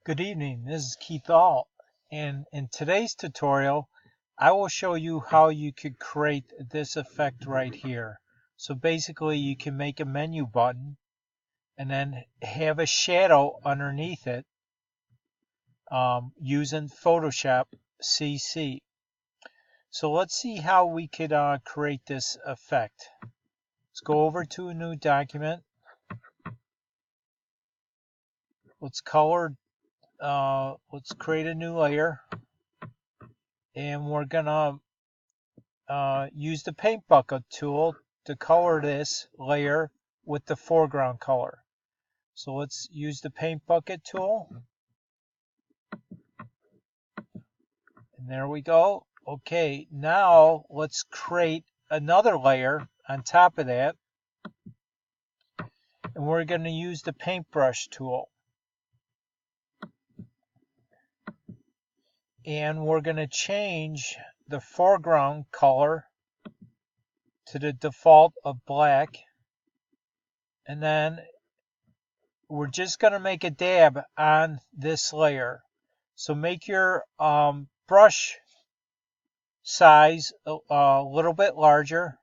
Good evening, this is Keith All, and in today's tutorial I will show you how you could create this effect right here. So basically you can make a menu button and then have a shadow underneath it using Photoshop CC. So let's see how we could create this effect. Let's go over to a new document. Let's create a new layer, and we're gonna use the paint bucket tool to color this layer with the foreground color. So let's use the paint bucket tool, and there we go. Okay, now let's create another layer on top of that, and we're going to use the paintbrush tool, and we're going to change the foreground color to the default of black, and then we're just going to make a dab on this layer. So make your brush size a little bit larger,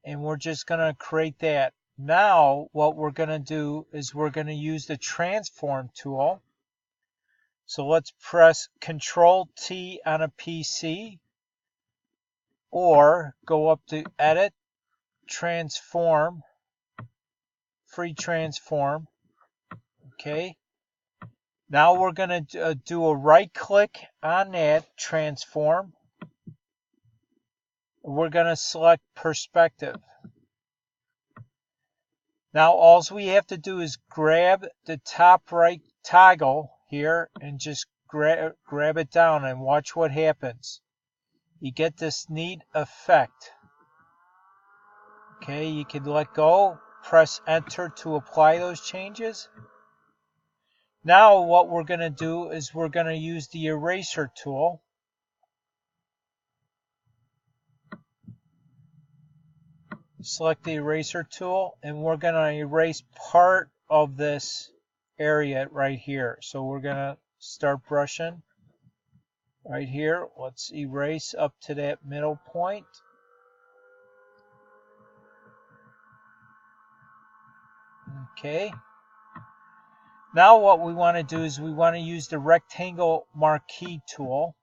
and we're just going to create that. Now what we're going to do is we're going to use the transform tool. So let's press Control T on a PC, or go up to Edit, Transform, Free Transform. Okay. Now we're going to do a right click on that transform. We're going to select perspective. Now all we have to do is grab the top right toggle here and just grab it down and watch what happens. You get this neat effect. Okay, you can let go, press enter to apply those changes. Now what we're going to do is we're going to use the eraser tool. Select the eraser tool, and we're going to erase part of this area right here. So we're going to start brushing right here. Let's erase up to that middle point. Okay. Now what we want to do is we want to use the rectangle marquee tool,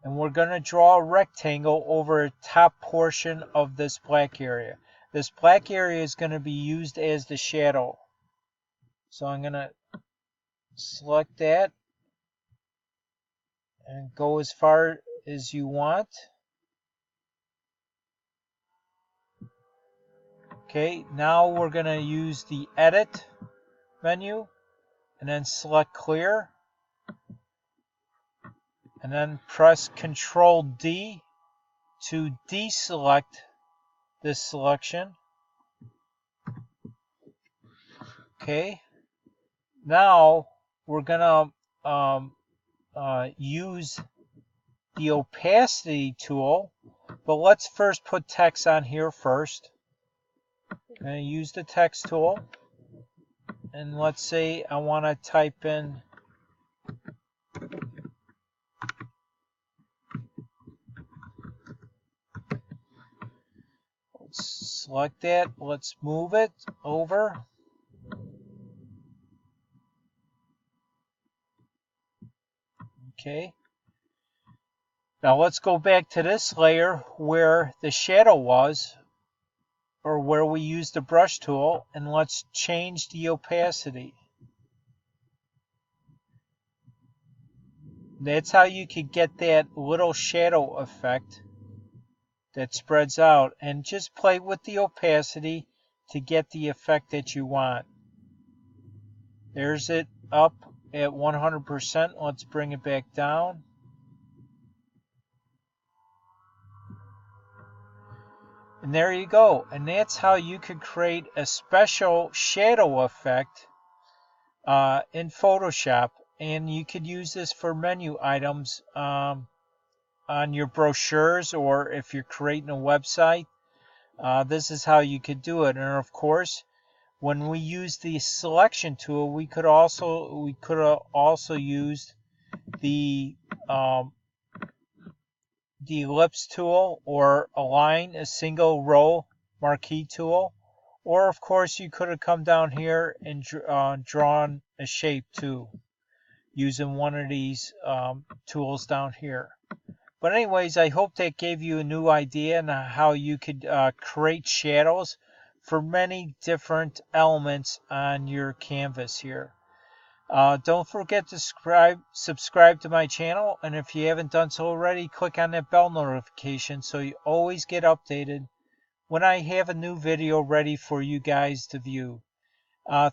and we're going to draw a rectangle over the top portion of this black area. This black area is going to be used as the shadow. So I'm going to select that and go as far as you want. Okay, now we're going to use the Edit menu and then select Clear, and then press Control D to deselect this selection. Okay, now we're going to use the opacity tool, but let's first put text on here first. I'm going to use the text tool, and let's say I want to type in select that. Let's move it over. Okay. Now let's go back to this layer where the shadow was, or where we used the brush tool, and let's change the opacity. That's how you could get that little shadow effect that spreads out, and just play with the opacity to get the effect that you want. There's it up at 100%. Let's bring it back down. And there you go. And that's how you could create a special shadow effect in Photoshop. And you could use this for menu items on your brochures, or if you're creating a website. This is how you could do it. And of course, when we use the selection tool, we could have also used the ellipse tool, or align a single row marquee tool, or of course you could have come down here and drawn a shape too, using one of these tools down here. But anyways, I hope that gave you a new idea on how you could create shadows for many different elements on your canvas here. Don't forget to subscribe to my channel, and if you haven't done so already, click on that bell notification so you always get updated when I have a new video ready for you guys to view.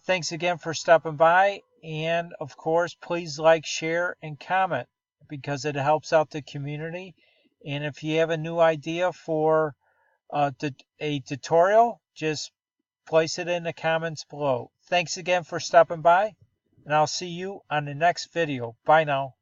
Thanks again for stopping by, and of course, please like, share, and comment because it helps out the community. And if you have a new idea for a tutorial, just place it in the comments below. Thanks again for stopping by, and I'll see you on the next video. Bye now.